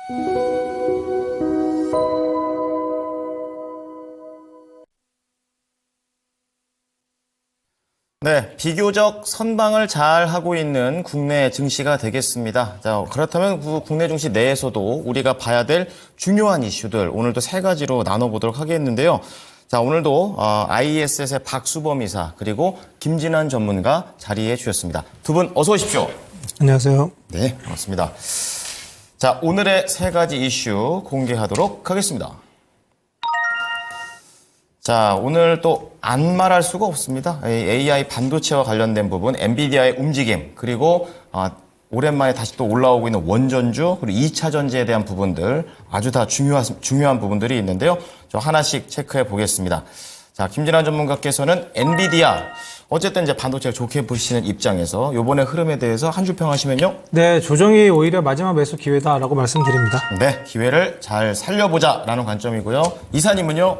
네, 비교적 선방을 잘 하고 있는 국내 증시가 되겠습니다. 자, 그렇다면 국내 증시 내에서도 우리가 봐야 될 중요한 이슈들 오늘도 세 가지로 나눠보도록 하겠는데요. 자, 오늘도 IES의 박수범 이사 그리고 김진환 전문가 자리해 주셨습니다. 두 분 어서 오십시오. 안녕하세요. 네, 반갑습니다. 자, 오늘의 세 가지 이슈 공개하도록 하겠습니다. 자, 오늘 또 안 말할 수가 없습니다. AI 반도체와 관련된 부분, 엔비디아의 움직임, 그리고 오랜만에 다시 또 올라오고 있는 원전주, 그리고 2차 전지에 대한 부분들 아주 다 중요한 부분들이 있는데요. 저 하나씩 체크해 보겠습니다. 자, 김진환 전문가께서는 엔비디아, 어쨌든 이제 반도체를 좋게 보시는 입장에서 이번에 흐름에 대해서 한 줄 평하시면요. 네, 조정이 오히려 마지막 매수 기회다라고 말씀드립니다. 네, 기회를 잘 살려보자라는 관점이고요. 이사님은요?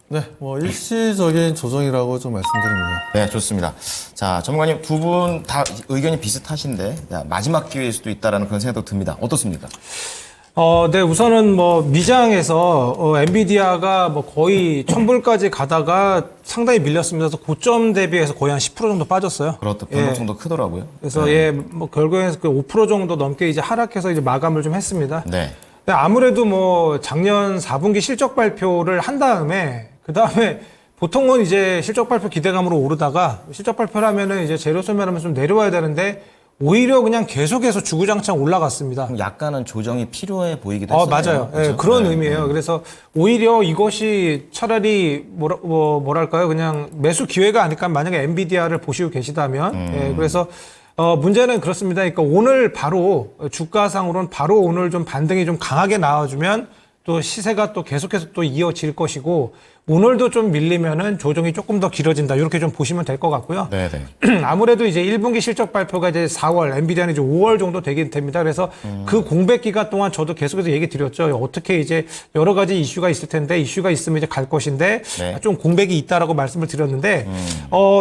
네, 일시적인 조정이라고 좀 말씀드립니다. 네, 좋습니다. 자, 전문가님 두 분 다 의견이 비슷하신데 마지막 기회일 수도 있다라는 그런 생각도 듭니다. 어떻습니까? 네, 우선은 미장에서 엔비디아가 거의 1000불까지 가다가 상당히 밀렸습니다. 그래서 고점 대비해서 거의 한 10% 정도 빠졌어요. 그렇다. 변동성도 크더라고요. 그래서 네. 결국에는 그 5% 정도 넘게 이제 하락해서 이제 마감을 좀 했습니다. 네. 아무래도 작년 4분기 실적 발표를 한 다음에 보통은 이제 실적 발표 기대감으로 오르다가 실적 발표를 하면은 이제 재료 소멸하면 좀 내려와야 되는데 오히려 그냥 계속해서 주구장창 올라갔습니다. 약간은 조정이 필요해 보이기도 했어요. 맞아요. 그렇죠? 네, 그런 의미예요. 그래서 오히려 이것이 차라리 뭐랄까요? 그냥 매수 기회가 아닐까. 만약에 엔비디아를 보시고 계시다면. 그래서 문제는 그렇습니다. 그러니까 오늘 바로 주가상으로는 바로 오늘 좀 반등이 좀 강하게 나와주면 또 시세가 또 계속해서 또 이어질 것이고 오늘도 좀 밀리면은 조정이 조금 더 길어진다. 이렇게 좀 보시면 될 것 같고요. 네네. 아무래도 이제 1분기 실적 발표가 이제 4월, 엔비디아는 이제 5월 정도 되긴 됩니다. 그래서 그 공백 기간 동안 저도 계속해서 얘기 드렸죠. 어떻게 이제 여러 가지 이슈가 있을 텐데 이슈가 있으면 이제 갈 것인데 네. 좀 공백이 있다라고 말씀을 드렸는데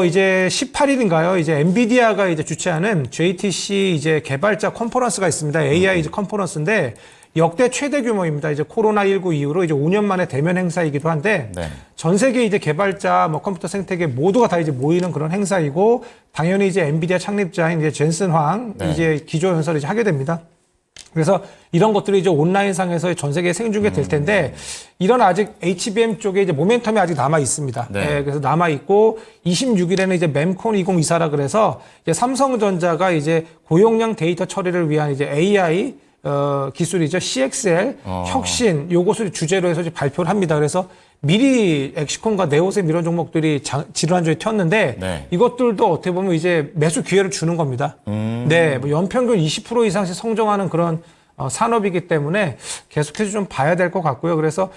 이제 18일인가요? 이제 엔비디아가 이제 주최하는 JTC 이제 개발자 컨퍼런스가 있습니다. AI 이제 컨퍼런스인데 역대 최대 규모입니다. 이제 코로나19 이후로 이제 5년 만에 대면 행사이기도 한데 네. 전 세계 이제 개발자, 컴퓨터 생태계 모두가 다 이제 모이는 그런 행사이고 당연히 이제 엔비디아 창립자인 이제 젠슨 황 네. 이제 기조 연설을 이제 하게 됩니다. 그래서 이런 것들이 이제 온라인상에서 전 세계에 생중계 될 텐데 이런 아직 HBM 쪽에 이제 모멘텀이 아직 남아 있습니다. 네. 네, 그래서 남아 있고 26일에는 이제 memcon 2024라 그래서 이제 삼성전자가 이제 고용량 데이터 처리를 위한 이제 AI 기술이죠. CXL 혁신 요것을 주제로 해서 이제 발표를 합니다. 그래서 미리 엑시콘과 네오셈 이런 종목들이 지난주에 튀었는데 네. 이것들도 어떻게 보면 이제 매수 기회를 주는 겁니다. 네, 연평균 20% 이상씩 성장하는 그런 산업이기 때문에 계속해서 좀 봐야 될 것 같고요. 그래서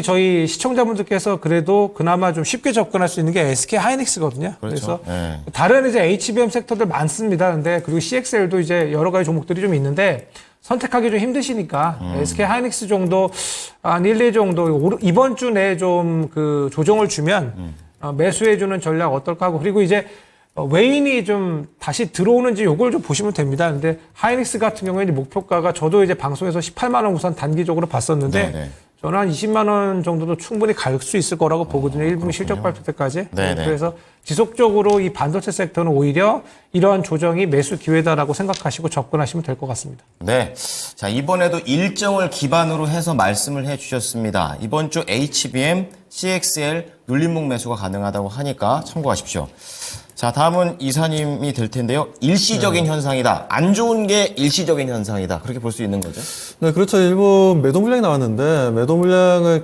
저희 시청자분들께서 그래도 그나마 좀 쉽게 접근할 수 있는 게 SK 하이닉스거든요. 그렇죠. 그래서 네. 다른 이제 HBM 섹터들 많습니다. 근데 그리고 CXL도 이제 여러 가지 종목들이 좀 있는데 선택하기 좀 힘드시니까 SK 하이닉스 정도 한 1, 2 정도 이번 주 내에 좀 그 조정을 주면 매수해주는 전략 어떨까 하고 그리고 이제 외인이 좀 다시 들어오는지 요걸 좀 보시면 됩니다. 근데 하이닉스 같은 경우에 목표가가 저도 이제 방송에서 18만 원 우선 단기적으로 봤었는데 네네. 저는 한 20만 원 정도도 충분히 갈 수 있을 거라고 보거든요. 1분기 실적 발표 때까지. 네네. 그래서 지속적으로 이 반도체 섹터는 오히려 이러한 조정이 매수 기회다라고 생각하시고 접근하시면 될 것 같습니다. 네. 자, 이번에도 일정을 기반으로 해서 말씀을 해 주셨습니다. 이번 주 HBM, CXL 눌림목 매수가 가능하다고 하니까 참고하십시오. 자, 다음은 이사님이 될 텐데요. 일시적인 현상이다. 안 좋은 게 일시적인 현상이다. 그렇게 볼 수 있는 거죠? 네, 그렇죠. 일부 매도 물량이 나왔는데 매도 물량을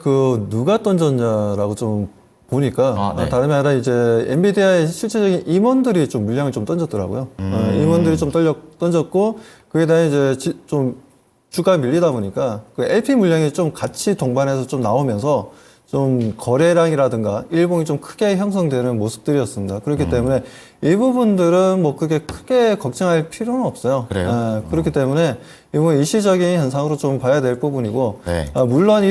누가 던졌냐라고 좀 보니까 네. 다름이 아니라 이제 엔비디아의 실질적인 임원들이 좀 물량을 좀 던졌더라고요. 임원들이 좀 던졌고 그게 다 이제 좀 주가 밀리다 보니까 그 LP 물량이 좀 같이 동반해서 좀 나오면서 좀 거래량이라든가 일봉이 좀 크게 형성되는 모습들이었습니다. 그렇기 때문에 일부분들은 그렇게 크게 걱정할 필요는 없어요. 그래요? 그렇기 때문에 이건 일시적인 현상으로 좀 봐야 될 부분이고, 네. 물론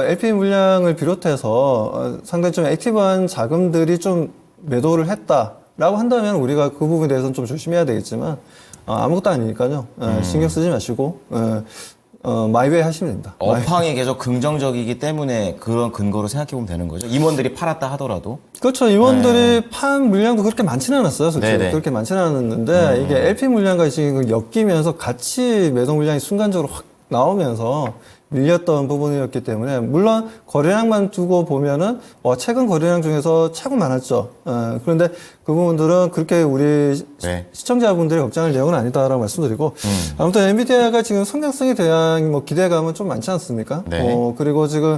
LP 물량을 비롯해서 상당히 좀 액티브한 자금들이 좀 매도를 했다라고 한다면 우리가 그 부분에 대해서는 좀 조심해야 되겠지만 아무것도 아니니까요. 신경 쓰지 마시고 마이웨이 하시면 됩니다. 업황이 계속 긍정적이기 때문에 그런 근거로 생각해 보면 되는 거죠. 임원들이 팔았다 하더라도. 그렇죠. 임원들이 판 물량도 그렇게 많지는 않았어요. 솔직히 네네. 그렇게 많지는 않았는데 이게 LP 물량과 지금 엮이면서 같이 매도 물량이 순간적으로 확 나오면서 밀렸던 부분이었기 때문에 물론 거래량만 두고 보면은 최근 거래량 중에서 최고 많았죠. 그런데 그 부분들은 그렇게 우리 네. 시청자분들이 걱정할 내용은 아니다라고 말씀드리고 아무튼 엔비디아가 지금 성장성에 대한 뭐 기대감은 좀 많지 않습니까? 네. 그리고 지금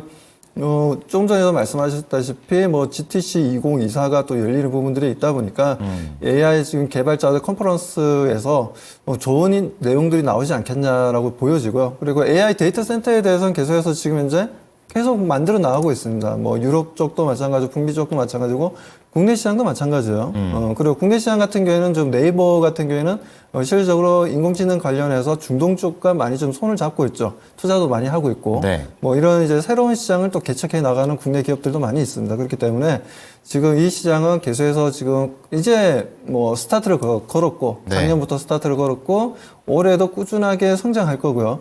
조금 전에도 말씀하셨다시피 뭐 GTC 2024가 또 열리는 부분들이 있다 보니까 AI 지금 개발자들 컨퍼런스에서 좋은 내용들이 나오지 않겠냐라고 보여지고요. 그리고 AI 데이터 센터에 대해서는 계속해서 지금 현재 계속 만들어 나가고 있습니다. 뭐 유럽 쪽도 마찬가지고 북미 쪽도 마찬가지고 국내 시장도 마찬가지예요. 그리고 국내 시장 같은 경우에는 좀 네이버 같은 경우에는 실질적으로 인공지능 관련해서 중동 쪽과 많이 좀 손을 잡고 있죠. 투자도 많이 하고 있고 네. 뭐 이런 이제 새로운 시장을 또 개척해 나가는 국내 기업들도 많이 있습니다. 그렇기 때문에 지금 이 시장은 계속해서 지금 이제 뭐 스타트를 걸었고 네. 작년부터 스타트를 걸었고 올해도 꾸준하게 성장할 거고요.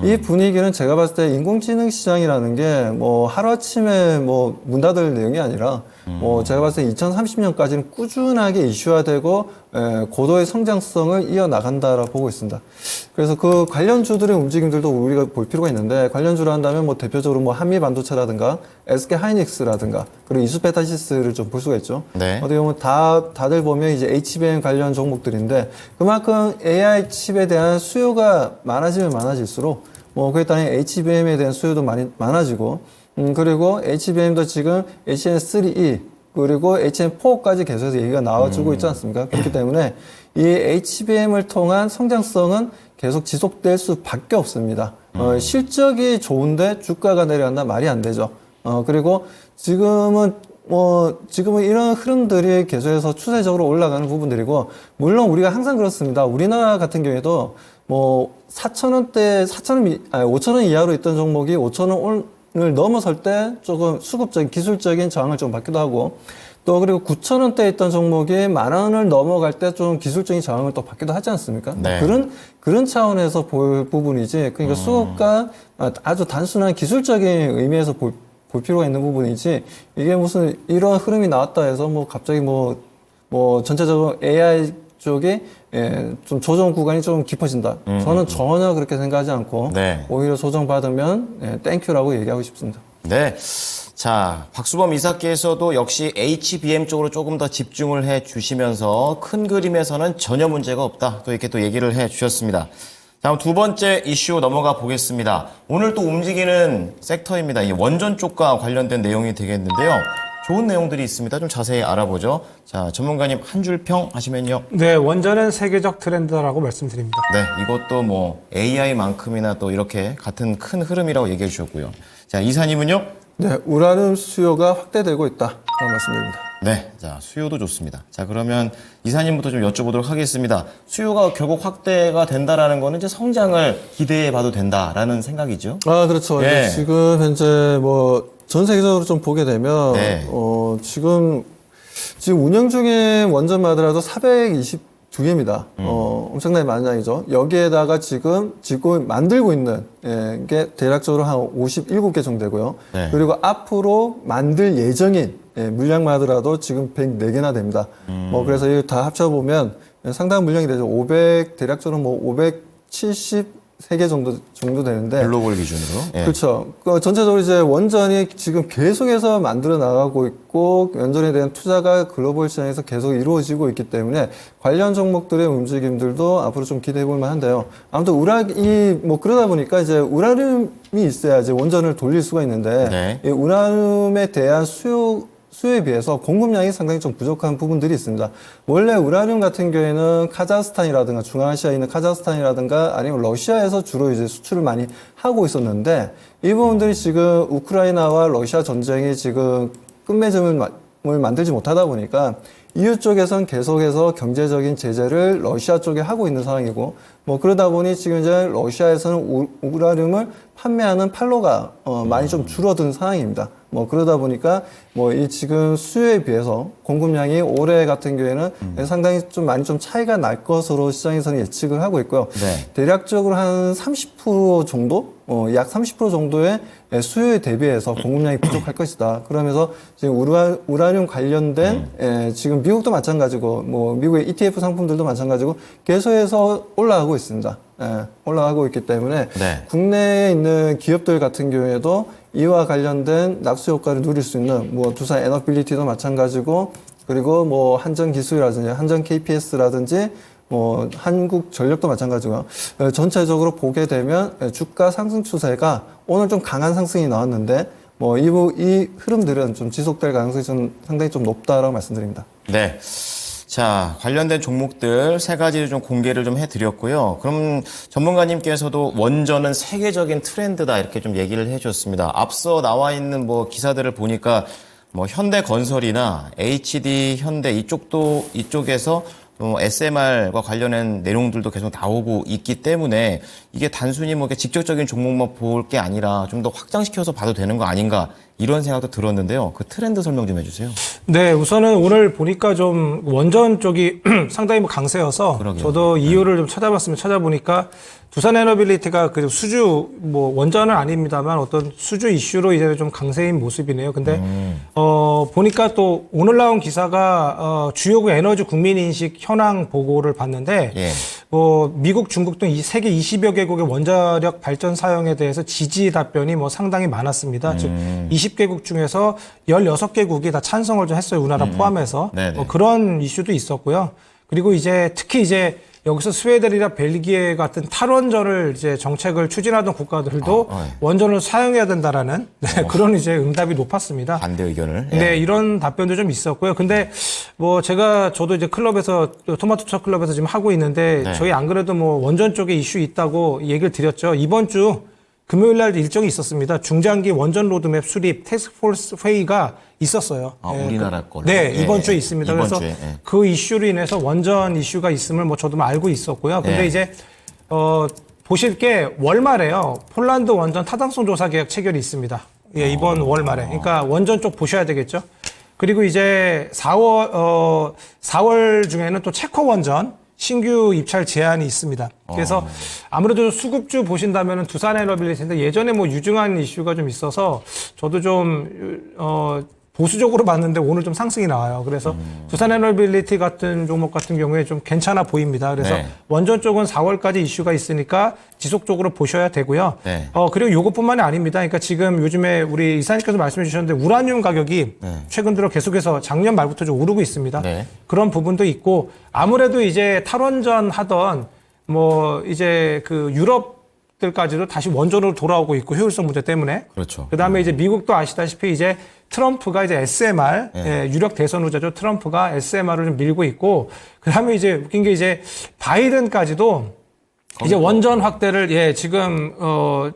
이 분위기는 제가 봤을 때 인공지능 시장이라는 게 뭐 하루아침에 뭐 문 닫을 내용이 아니라 뭐 제가 봤을 때 2030년까지는 꾸준하게 이슈화되고 고도의 성장성을 이어나간다라고 보고 있습니다. 그래서 그 관련주들의 움직임들도 우리가 볼 필요가 있는데 관련주로 한다면 뭐 대표적으로 뭐 한미반도체라든가 SK 하이닉스라든가 그리고 이수페타시스를 좀 볼 수가 있죠. 네. 어떻게 보면 다들 보면 이제 HBM 관련 종목들인데 그만큼 AI 칩에 대한 수요가 많아지면 많아질수록 뭐 그에 따른 HBM에 대한 수요도 많이 많아지고 그리고 HBM도 지금 HN3E 그리고 HN4까지 계속해서 얘기가 나와주고 있지 않습니까? 그렇기 때문에 이 HBM을 통한 성장성은 계속 지속될 수밖에 없습니다. 실적이 좋은데 주가가 내려간다 말이 안 되죠. 그리고 지금은 이런 흐름들이 계속해서 추세적으로 올라가는 부분들이고, 물론 우리가 항상 그렇습니다. 우리나라 같은 경우에도 뭐 5,000원 이하로 있던 종목이 5,000원을 넘어설 때 조금 수급적인 기술적인 저항을 좀 받기도 하고, 또 그리고 9,000원대에 있던 종목이 10,000원을 넘어갈 때 좀 기술적인 저항을 또 받기도 하지 않습니까? 네. 그런 차원에서 볼 부분이지. 그러니까 수급과 아주 단순한 기술적인 의미에서 볼 필요가 있는 부분이지, 이게 무슨 이런 흐름이 나왔다 해서 뭐 갑자기 뭐 전체적으로 AI 쪽에 좀 조정 구간이 좀 깊어진다. 저는 전혀 그렇게 생각하지 않고 네. 오히려 조정받으면 땡큐라고 얘기하고 싶습니다. 네. 자, 박수범 이사께서도 역시 HBM 쪽으로 조금 더 집중을 해 주시면서 큰 그림에서는 전혀 문제가 없다. 또 이렇게 또 얘기를 해 주셨습니다. 다음 두 번째 이슈 넘어가 보겠습니다. 오늘 또 움직이는 섹터입니다. 이 원전 쪽과 관련된 내용이 되겠는데요. 좋은 내용들이 있습니다. 좀 자세히 알아보죠. 자, 전문가님 한 줄 평 하시면요. 네, 원전은 세계적 트렌드라고 말씀드립니다. 네, 이것도 뭐 AI만큼이나 또 이렇게 같은 큰 흐름이라고 얘기해 주셨고요. 자, 이사님은요? 네, 우라늄 수요가 확대되고 있다라고 말씀드립니다. 네, 자, 수요도 좋습니다. 자, 그러면 이사님부터 좀 여쭤보도록 하겠습니다. 수요가 결국 확대가 된다라는 거는 이제 성장을 기대해 봐도 된다라는 생각이죠. 아, 그렇죠. 예. 이제 지금 현재 뭐 전 세계적으로 좀 보게 되면 네. 지금 운영 중인 원전마다라도 422개입니다. 엄청나게 많은 양이죠. 여기에다가 지금 만들고 있는 게 대략적으로 한 57개 정도 되고요. 네. 그리고 앞으로 만들 예정인 물량마다라도 지금 104개나 됩니다. 뭐 그래서 이거 다 합쳐보면 상당한 물량이 되죠. 대략적으로 뭐 573개 정도 되는데. 글로벌 기준으로. 예. 그렇죠. 전체적으로 이제 원전이 지금 계속해서 만들어 나가고 있고, 원전에 대한 투자가 글로벌 시장에서 계속 이루어지고 있기 때문에 관련 종목들의 움직임들도 앞으로 좀 기대해 볼 만한데요. 아무튼 그러다 보니까 이제 우라늄이 있어야지 원전을 돌릴 수가 있는데, 네. 이 우라늄에 대한 수요에 비해서 공급량이 상당히 좀 부족한 부분들이 있습니다. 원래 우라늄 같은 경우에는 카자흐스탄이라든가 중앙아시아에 있는 카자흐스탄이라든가 아니면 러시아에서 주로 이제 수출을 많이 하고 있었는데, 이 부분들이 지금 우크라이나와 러시아 전쟁이 지금 끝맺음을 만들지 못하다 보니까 EU 쪽에선 계속해서 경제적인 제재를 러시아 쪽에 하고 있는 상황이고, 뭐 그러다 보니 지금 이제 러시아에서는 우라늄을 판매하는 판로가 많이 좀 줄어든 상황입니다. 뭐 그러다 보니까 뭐 이 지금 수요에 비해서 공급량이 올해 같은 경우에는 상당히 좀 많이 좀 차이가 날 것으로 시장에서는 예측을 하고 있고요. 네. 대략적으로 한 30% 30% 정도, 약 30% 정도의 수요에 대비해서 공급량이 부족할 것이다. 그러면서 지금 우라늄 관련된 지금 미국도 마찬가지고 뭐 미국의 ETF 상품들도 마찬가지고 계속해서 올라가고 있습니다. 올라가고 있기 때문에 네. 국내에 있는 기업들 같은 경우에도 이와 관련된 낙수 효과를 누릴 수 있는 뭐 두산 에너빌리티도 마찬가지고 그리고 뭐 한전 기술이라든지 한전 KPS라든지 뭐 한국전력도 마찬가지고요. 전체적으로 보게 되면 주가 상승 추세가 오늘 좀 강한 상승이 나왔는데 뭐 이 흐름들은 좀 지속될 가능성이 좀 상당히 좀 높다라고 말씀드립니다. 네. 자, 관련된 종목들 세 가지를 좀 공개를 좀 해드렸고요. 그럼 전문가님께서도 원전은 세계적인 트렌드다 이렇게 좀 얘기를 해주셨습니다. 앞서 나와 있는 뭐 기사들을 보니까 뭐 현대건설이나 HD 현대 이쪽에서 SMR과 관련된 내용들도 계속 나오고 있기 때문에 이게 단순히 뭐 이렇게 직접적인 종목만 볼 게 아니라 좀 더 확장시켜서 봐도 되는 거 아닌가 이런 생각도 들었는데요. 그 트렌드 설명 좀 해주세요. 네, 우선은 오늘 보니까 좀 원전 쪽이 상당히 뭐 강세여서 그러게요. 저도 이유를 좀 찾아보니까 두산 에너빌리티가 그 수주 뭐 원전은 아닙니다만 어떤 수주 이슈로 이제 좀 강세인 모습이네요. 근데 보니까 또 오늘 나온 기사가 주요국 에너지 국민인식 현황 보고를 봤는데 예. 미국, 중국 등 이 세계 20여 개국의 원자력 발전 사용에 대해서 지지 답변이 뭐 상당히 많았습니다. 즉 20개국 중에서 16개국이 다 찬성을 좀 했어요. 우리나라 포함해서. 그런 이슈도 있었고요. 그리고 이제 특히 이제 여기서 스웨덴이나 벨기에 같은 탈원전을 이제 정책을 추진하던 국가들도 원전을 사용해야 된다라는 그런 이제 응답이 높았습니다. 반대 의견을. 네, 이런 답변도 좀 있었고요. 근데 뭐 저도 이제 클럽에서 토마토차 클럽에서 지금 하고 있는데 저희 안 그래도 뭐 원전 쪽에 이슈 있다고 얘기를 드렸죠. 이번 주 금요일 날 일정이 있었습니다. 중장기 원전 로드맵 수립 태스크포스 회의가 있었어요. 우리나라 걸로. 네, 이번 주에 있습니다. 이번 그래서 주에, 그 이슈로 인해서 원전 이슈가 있음을 뭐 저도 알고 있었고요. 근데 이제 보실 게 월말에요. 폴란드 원전 타당성 조사 계약 체결이 있습니다. 예, 이번 월말에. 그러니까 원전 쪽 보셔야 되겠죠. 그리고 이제 4월 중에는 또 체코 원전 신규 입찰 제한이 있습니다. 그래서 아무래도 수급주 보신다면 두산 에너빌리티인데 예전에 뭐 유증한 이슈가 좀 있어서 저도 좀 보수적으로 봤는데 오늘 좀 상승이 나와요. 그래서 두산 에너빌리티 같은 종목 같은 경우에 좀 괜찮아 보입니다. 그래서 원전 쪽은 4월까지 이슈가 있으니까 지속적으로 보셔야 되고요. 그리고 요것뿐만이 아닙니다. 그러니까 지금 요즘에 우리 이사님께서 말씀해 주셨는데 우라늄 가격이 최근 들어 계속해서 작년 말부터 좀 오르고 있습니다. 그런 부분도 있고 아무래도 이제 탈원전 하던 뭐 이제 그 유럽들까지도 다시 원전으로 돌아오고 있고 효율성 문제 때문에. 그렇죠. 그다음에 이제 미국도 아시다시피 이제 트럼프가 이제 SMR 유력 대선 후자죠. 트럼프가 SMR을 좀 밀고 있고 그다음에 이제 웃긴 게 이제 바이든까지도 이제 원전 확대를 지금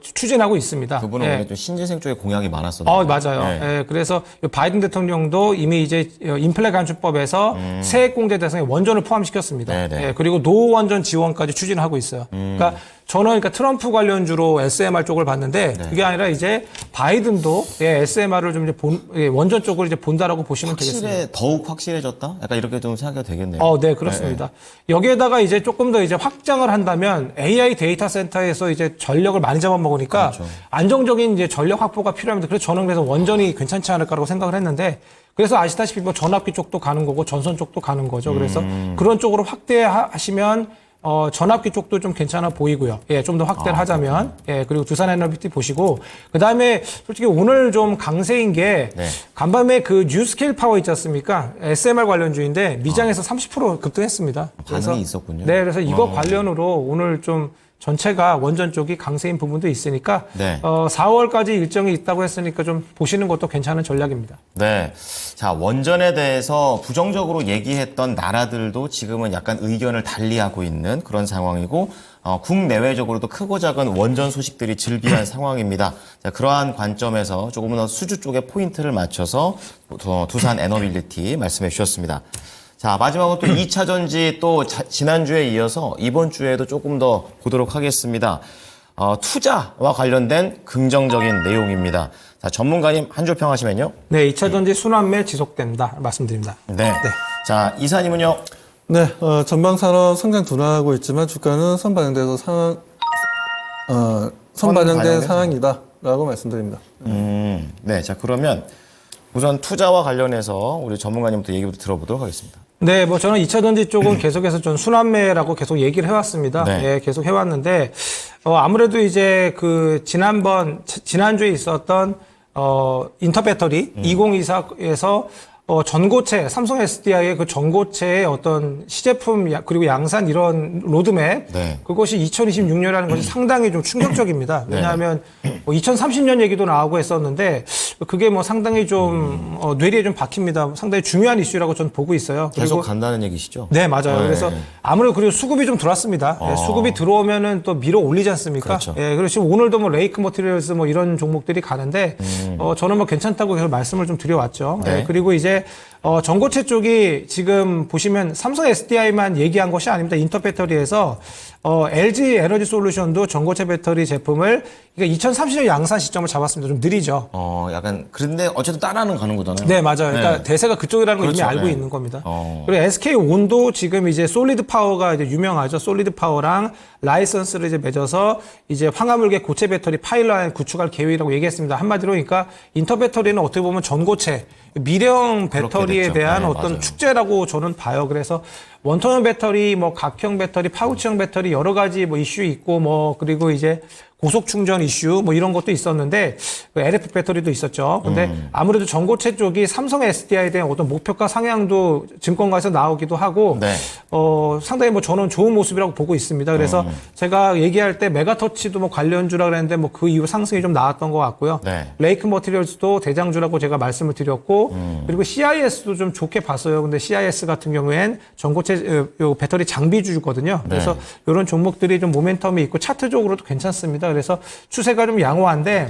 추진하고 있습니다. 그분은 원래 좀 신재생 쪽에 공약이 많았었는데. 맞아요. 그래서 바이든 대통령도 이미 이제 인플레 간주법에서 세액 공제 대상에 원전을 포함시켰습니다. 그리고 노원전 지원까지 추진하고 있어요. 그러니까 저는 트럼프 관련주로 SMR 쪽을 봤는데 그게 아니라 이제 바이든도 SMR을 좀 이제 원전 쪽을 이제 본다라고 보시면 되겠습니다. 더욱 확실해졌다? 약간 이렇게 좀 생각이 되겠네요. 네, 그렇습니다. 여기에다가 이제 조금 더 이제 확장을 한다면 AI 데이터 센터에서 이제 전력을 많이 잡아먹으니까 안정적인 이제 전력 확보가 필요합니다. 그래서 저는 그래서 원전이 괜찮지 않을까라고 생각을 했는데 그래서 아시다시피 뭐 전압기 쪽도 가는 거고 전선 쪽도 가는 거죠. 그래서 그런 쪽으로 확대하시면 전압기 쪽도 좀 괜찮아 보이고요. 좀 더 확대를 하자면. 그리고 두산 에너비티 보시고. 그 다음에 솔직히 오늘 좀 강세인 게 간밤에 그 뉴스케일 파워 있지 않습니까? SMR 관련주인데 미장에서 30% 급등했습니다. 반응이 있었군요. 네, 그래서 이거 관련으로 오늘 좀 전체가 원전 쪽이 강세인 부분도 있으니까 4월까지 일정이 있다고 했으니까 좀 보시는 것도 괜찮은 전략입니다. 네. 자, 원전에 대해서 부정적으로 얘기했던 나라들도 지금은 약간 의견을 달리하고 있는 그런 상황이고 국내외적으로도 크고 작은 원전 소식들이 즐비한 상황입니다. 자, 그러한 관점에서 조금은 더 수주 쪽에 포인트를 맞춰서 두산 에너빌리티 말씀해 주셨습니다. 자, 마지막으로 또 2차 전지 또 지난주에 이어서 이번 주에도 조금 더 보도록 하겠습니다. 투자와 관련된 긍정적인 내용입니다. 자, 전문가님 한 줄 평하시면요. 네, 2차 전지 순환매 지속된다 말씀드립니다. 네. 자, 이사님은요. 네, 전방 산업 성장 둔화하고 있지만 주가는 선반영돼서 선반영된 반영된 상황이다라고 말씀드립니다. 네. 자, 그러면 우선 투자와 관련해서 우리 전문가님부터 얘기부터 들어보도록 하겠습니다. 네, 뭐 저는 2차 전지 쪽은 계속해서 좀 순환매라고 계속 얘기를 해왔습니다. 네. 예, 계속 해왔는데, 아무래도 이제 지난주에 있었던, 인터배터리 2024에서 전고체, 삼성 SDI의 그 전고체의 어떤 시제품 그리고 양산 이런 로드맵 네. 그것이 2026년이라는 것이 상당히 좀 충격적입니다. 왜냐하면 2030년 얘기도 나오고 했었는데 그게 뭐 상당히 좀 뇌리에 좀 박힙니다. 상당히 중요한 이슈라고 저는 보고 있어요. 계속 그리고 간다는 얘기시죠? 네, 맞아요. 네. 그래서 아무래도 그리고 수급이 좀 들어왔습니다. 예, 수급이 들어오면은 또 밀어 올리지 않습니까? 그렇죠. 예, 그래서 지금 오늘도 뭐 레이크 머티리얼스 뭐 이런 종목들이 가는데 저는 뭐 괜찮다고 계속 말씀을 좀 드려왔죠. 네. 예, 그리고 이제 전고체 쪽이 지금 보시면 삼성 SDI만 얘기한 것이 아닙니다. 인터배터리에서 LG 에너지 솔루션도 전고체 배터리 제품을 2030년 양산 시점을 잡았습니다. 좀 느리죠. 약간 그런데 어쨌든 따라는 가는 거잖아요. 네, 맞아요. 그러니까 네. 대세가 그쪽이라는 걸 그렇죠. 이미 알고 네. 있는 겁니다. 그리고 SK 온도 지금 이제 솔리드 파워가 이제 유명하죠. 솔리드 파워랑 라이선스를 이제 맺어서 이제 황화물계 고체 배터리 파일럿 구축할 계획이라고 얘기했습니다. 한마디로 그러니까 인터 배터리는 어떻게 보면 전고체 미래형 배터리에 됐죠. 대한 네, 어떤 맞아요. 축제라고 저는 봐요. 그래서 원톤형 배터리, 뭐 각형 배터리, 파우치형 배터리 여러 가지 뭐 이슈 있고 뭐 그리고 이제 고속 충전 이슈 뭐 이런 것도 있었는데 그 LF 배터리도 있었죠. 근데 아무래도 전고체 쪽이 삼성 SDI에 대한 어떤 목표가 상향도 증권가에서 나오기도 하고 네. 상당히 뭐 저는 좋은 모습이라고 보고 있습니다. 그래서 제가 얘기할 때 메가터치도 뭐 관련주라 그랬는데 뭐 그 이후 상승이 좀 나왔던 것 같고요. 네. 레이크 머티리얼스도 대장주라고 제가 말씀을 드렸고 그리고 CIS도 좀 좋게 봤어요. 근데 CIS 같은 경우엔 전고체 요 배터리 장비주거든요. 그래서 이런 종목들이 좀 모멘텀이 있고 차트적으로도 괜찮습니다. 그래서 추세가 좀 양호한데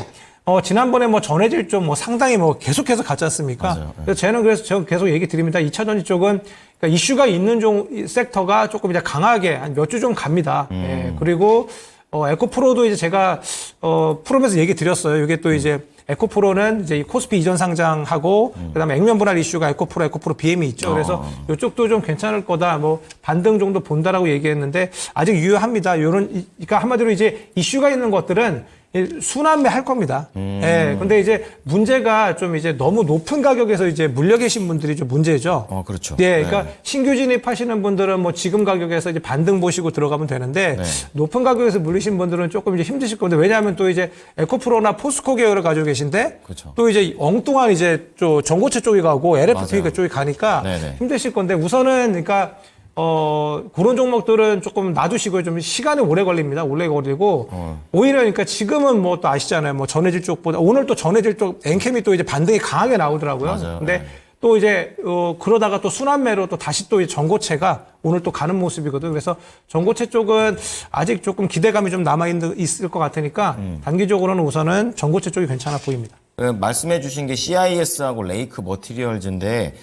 지난번에 뭐 전해질 좀 뭐 상당히 뭐 계속해서 갔지 않습니까? 맞아요. 그래서 저는 그래서 제가 계속 얘기 드립니다. 2차 전지 쪽은 그러니까 이슈가 있는 섹터가 조금 이제 강하게 한 몇 주 좀 갑니다. 예, 그리고 에코프로도 이제 제가 프로면서 얘기 드렸어요. 이게 또 이제 에코프로는 이제 코스피 이전 상장하고 그다음에 액면 분할 이슈가 에코프로 BM이 있죠. 그래서 이쪽도 좀 괜찮을 거다. 뭐 반등 정도 본다라고 얘기했는데 아직 유효합니다. 그러니까 한마디로 이제 이슈가 있는 것들은 순환매 할 겁니다. 예. 근데 이제 문제가 좀 이제 너무 높은 가격에서 이제 물려 계신 분들이 좀 문제죠. 그렇죠. 예. 그러니까 신규 진입하시는 분들은 뭐 지금 가격에서 이제 반등 보시고 들어가면 되는데 높은 가격에서 물리신 분들은 조금 이제 힘드실 건데 왜냐하면 또 이제 에코프로나 포스코 계열을 가지고 계신데 그렇죠. 또 이제 엉뚱한 이제 또 전고체 쪽이 가고 LFP 쪽이 가니까 네네. 힘드실 건데 우선은 그러니까 그런 종목들은 조금 놔두시고 좀 시간이 오래 걸립니다. 오래 걸리고 오히려 그러니까 지금은 뭐 또 아시잖아요. 뭐 전해질 쪽보다 오늘 또 전해질 쪽 엔캠이 또 이제 반등이 강하게 나오더라고요. 맞아요. 근데 네. 또 이제 그러다가 또 순환매로 또 다시 또 이 전고체가 오늘 또 가는 모습이거든요. 그래서 전고체 쪽은 아직 조금 기대감이 좀 남아 있을 것 같으니까 단기적으로는 우선은 전고체 쪽이 괜찮아 보입니다. 말씀해 주신 게 CIS하고 레이크 머티리얼즈인데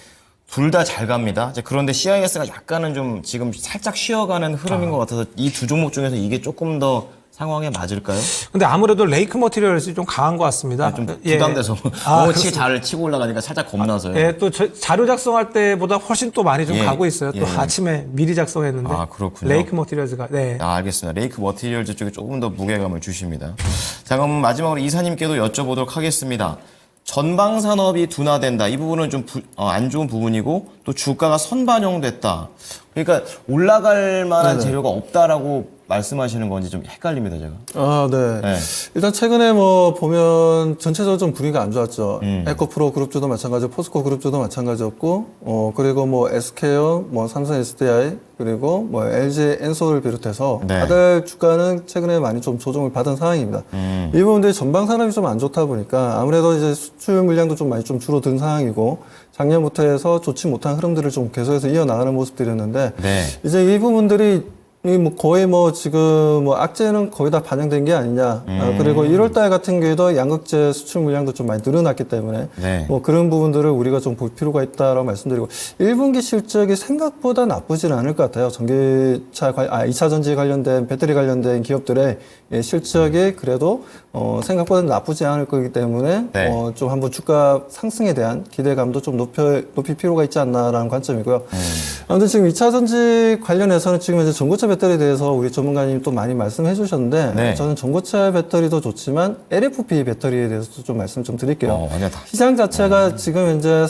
둘 다 잘 갑니다. 이제 그런데 CIS가 약간은 좀 지금 살짝 쉬어가는 흐름인 것 같아서 이 두 종목 중에서 이게 조금 더 상황에 맞을까요? 근데 아무래도 레이크 머티리얼이 좀 강한 것 같습니다. 좀 예. 부담돼서 너무 잘 치고 올라가니까 살짝 겁나서요. 예, 또 자료 작성할 때보다 훨씬 또 많이 좀 예, 가고 있어요. 또 예. 아침에 미리 작성했는데. 그렇군요. 레이크 머티리얼즈가. 네. 알겠습니다. 레이크 머티리얼즈 쪽에 조금 더 무게감을 주십니다. 자, 그럼 마지막으로 이사님께도 여쭤보도록 하겠습니다. 전방 산업이 둔화된다. 이 부분은 좀 안 좋은 부분이고 또 주가가 선반영됐다. 그러니까 올라갈 만한 재료가 없다라고 말씀하시는 건지 좀 헷갈립니다, 제가. 네. 네. 일단 최근에 뭐 보면 전체적으로 좀 분위기가 안 좋았죠. 에코프로 그룹주도 마찬가지고 포스코 그룹주도 마찬가지였고, 그리고 뭐 SK요, 뭐 삼성 SDI, 그리고 뭐 LG 엔솔을 비롯해서 네. 다들 주가는 최근에 많이 좀 조정을 받은 상황입니다. 이 부분들이 전방 산업이 좀 안 좋다 보니까 아무래도 이제 수출 물량도 좀 많이 좀 줄어든 상황이고 작년부터 해서 좋지 못한 흐름들을 좀 계속해서 이어나가는 모습들이었는데 네. 이제 이 부분들이 뭐 거의 뭐 지금 뭐 악재는 거의 다 반영된 게 아니냐. 그리고 1월달 같은 경우에도 양극재 수출 물량도 좀 많이 늘어났기 때문에 네. 뭐 그런 부분들을 우리가 좀 볼 필요가 있다라고 말씀드리고 1분기 실적이 생각보다 나쁘지는 않을 것 같아요. 2차 전지 관련된 배터리 관련된 기업들의 실적이 그래도 생각보다 나쁘지 않을 거기 때문에 네. 좀 한번 주가 상승에 대한 기대감도 좀 높일 필요가 있지 않나라는 관점이고요. 아무튼 지금 2차 전지 관련해서는 지금 이제 전고체 배터리에 대해서 우리 전문가님 또 많이 말씀해 주셨는데 네. 저는 전고체 배터리도 좋지만 LFP 배터리에 대해서도 좀 말씀 좀 드릴게요. 완전 다. 시장 자체가 지금 이제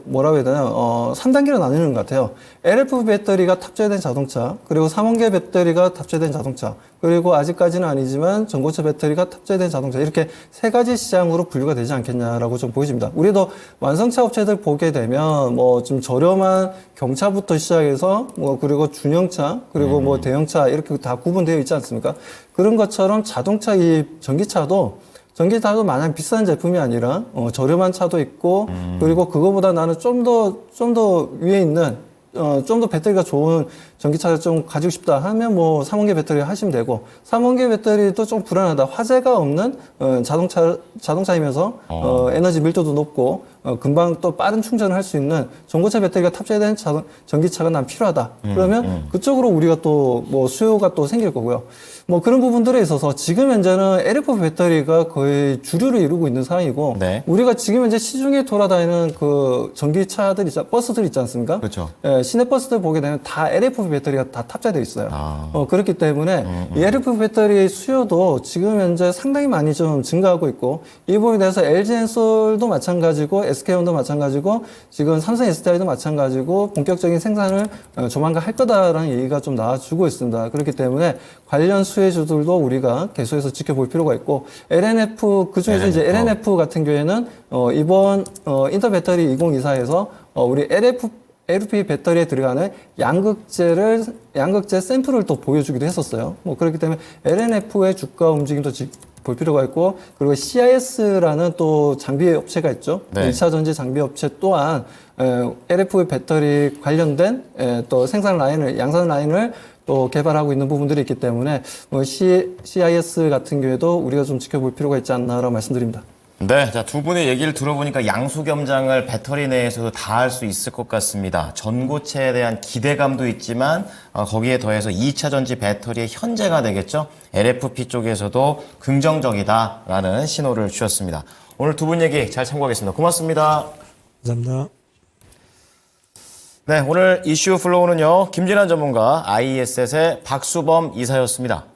뭐라고 해야 되나 3단계로 나뉘는 것 같아요. LFP 배터리가 탑재된 자동차, 그리고 3원계 배터리가 탑재된 자동차, 그리고 아직까지는 아니지만 전고체 배터리가 탑재된 자동차, 이렇게 세 가지 시장으로 분류가 되지 않겠냐라고 좀 보여집니다. 우리도 완성차 업체들 보게 되면 뭐 좀 저렴한 경차부터 시작해서 뭐 그리고 중형차, 그리고 뭐 대형차 이렇게 다 구분되어 있지 않습니까? 그런 것처럼 자동차 이 전기차도 마냥 비싼 제품이 아니라 저렴한 차도 있고 그리고 그거보다 나는 좀 더 위에 있는 좀 더 배터리가 좋은 전기차를 좀 가지고 싶다 하면 뭐 3원계 배터리 하시면 되고 3원계 배터리도 좀 불안하다. 화재가 없는 자동차이면서 에너지 밀도도 높고 금방 또 빠른 충전을 할 수 있는 전고체 배터리가 탑재된 전기차가 난 필요하다. 그러면 그쪽으로 우리가 또 뭐 수요가 또 생길 거고요. 뭐 그런 부분들에 있어서 지금 현재는 LFP 배터리가 거의 주류를 이루고 있는 상황이고 네. 우리가 지금 현재 시중에 돌아다니는 그 전기차들 버스들 있지 않습니까? 그렇죠. 예, 시내 버스들 보게 되면 다 LFP 배터리가 다 탑재되어 있어요. 아. 그렇기 때문에 이 LFP 배터리 수요도 지금 현재 상당히 많이 좀 증가하고 있고 이 부분에 대해서 LG엔솔도 마찬가지고 SK온도 마찬가지고 지금 삼성 SDI도 마찬가지고 본격적인 생산을 조만간 할 거다라는 얘기가 좀 나와주고 있습니다. 그렇기 때문에 관련 수혜주들도 우리가 계속해서 지켜볼 필요가 있고 LNF 그중에서 이제 LNF 같은 경우에는 이번 인터 배터리 2024에서 우리 LFP 배터리에 들어가는 양극재 샘플을 또 보여주기도 했었어요. 뭐 그렇기 때문에 LNF의 주가 움직임도 볼 필요가 있고 그리고 CIS라는 또 장비 업체가 있죠. 네. 2차 전지 장비 업체 또한 LFP 배터리 관련된 또 생산 라인을 양산 라인을 또 개발하고 있는 부분들이 있기 때문에 뭐 CIS 같은 경우에도 우리가 좀 지켜볼 필요가 있지 않나라고 말씀드립니다. 네, 자, 두 분의 얘기를 들어보니까 양수겸장을 배터리 내에서도 다 할 수 있을 것 같습니다. 전고체에 대한 기대감도 있지만 거기에 더해서 2차 전지 배터리의 현재가 되겠죠. LFP 쪽에서도 긍정적이다라는 신호를 주셨습니다. 오늘 두 분 얘기 잘 참고하겠습니다. 고맙습니다. 감사합니다. 네, 오늘 이슈 플로우는요. 김진환 전문가, IES의 박수범 이사였습니다.